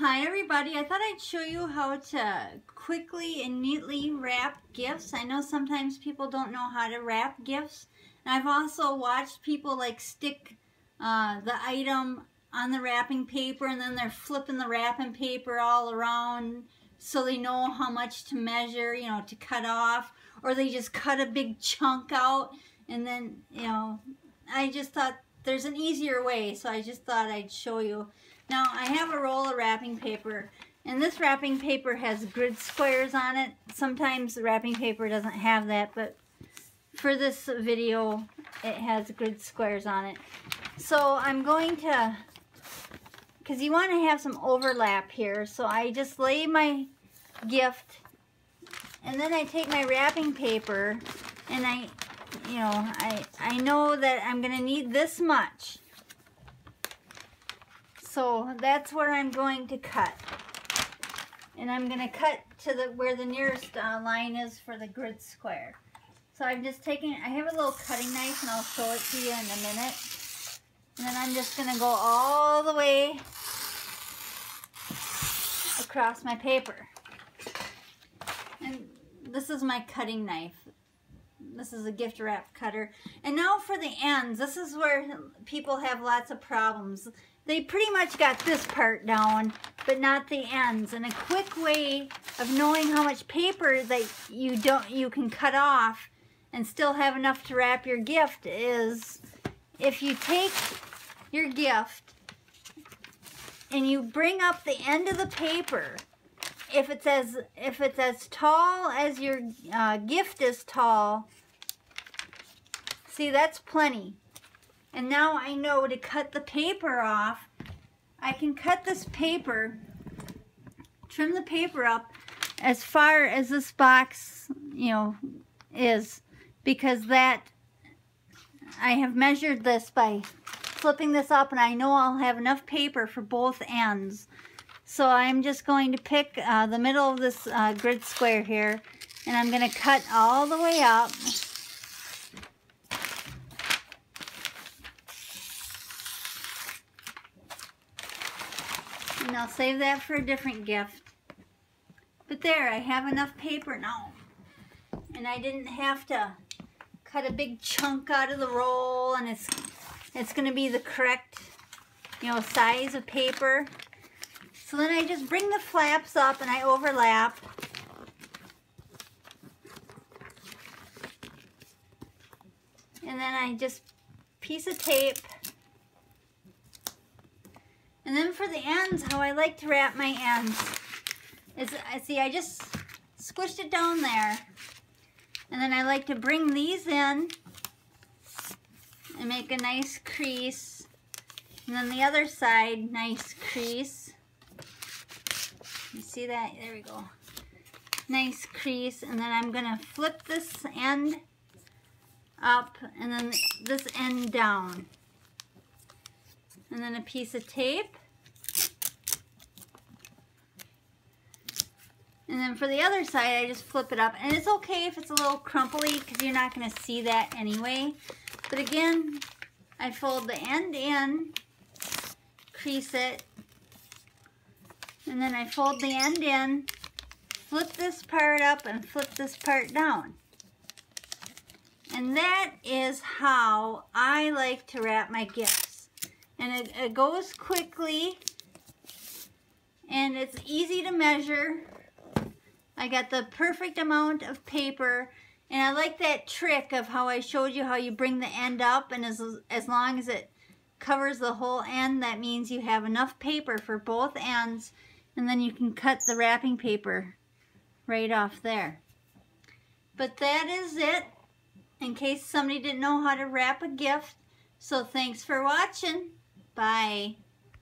Hi everybody, I thought I'd show you how to quickly and neatly wrap gifts. I know sometimes people don't know how to wrap gifts. And I've also watched people like stick the item on the wrapping paper and then they're flipping the wrapping paper all around so they know how much to measure, you know, to cut off. Or they just cut a big chunk out and then, you know, I just thought there's an easier way, so I just thought I'd show you. Now, I have a roll of wrapping paper, and this wrapping paper has grid squares on it. Sometimes the wrapping paper doesn't have that, but for this video, it has grid squares on it. So I'm going to, because you want to have some overlap here, so I just lay my gift, and then I take my wrapping paper, and I know that I'm going to need this much. So that's where I'm going to cut. And I'm going to cut to where the nearest line is for the grid square. So I'm just taking, I have a little cutting knife and I'll show it to you in a minute. And then I'm just going to go all the way across my paper. And this is my cutting knife. This is a gift wrap cutter. And now for the ends, this is where people have lots of problems. They pretty much got this part down, but not the ends. And a quick way of knowing how much paper that you can cut off and still have enough to wrap your gift is if you take your gift and you bring up the end of the paper. If it's as tall as your gift is tall, see, that's plenty. And now I know to cut the paper off. I can cut this paper, trim the paper up as far as this box, you know, is, because that I have measured this by flipping this up, and I know I'll have enough paper for both ends. So I'm just going to pick the middle of this grid square here, and I'm going to cut all the way up. And I'll save that for a different gift. But there, I have enough paper now. And I didn't have to cut a big chunk out of the roll, and it's going to be the correct, you know, size of paper. So then I just bring the flaps up and I overlap. And then I just piece of tape. And then for the ends, how I like to wrap my ends is, see, I just squished it down there. And then I like to bring these in and make a nice crease. And then the other side, nice crease. You see that? There we go. Nice crease. And then I'm going to flip this end up and then this end down. And then a piece of tape. And then for the other side, I just flip it up. And it's okay if it's a little crumply because you're not going to see that anyway. But again, I fold the end in, crease it, and then I fold the end in, flip this part up, and flip this part down. And that is how I like to wrap my gifts. And it goes quickly, and it's easy to measure. I got the perfect amount of paper, and I like that trick of how I showed you how you bring the end up, and as long as it covers the whole end, that means you have enough paper for both ends, and then you can cut the wrapping paper right off there. But that is it, in case somebody didn't know how to wrap a gift. So thanks for watching. Bye.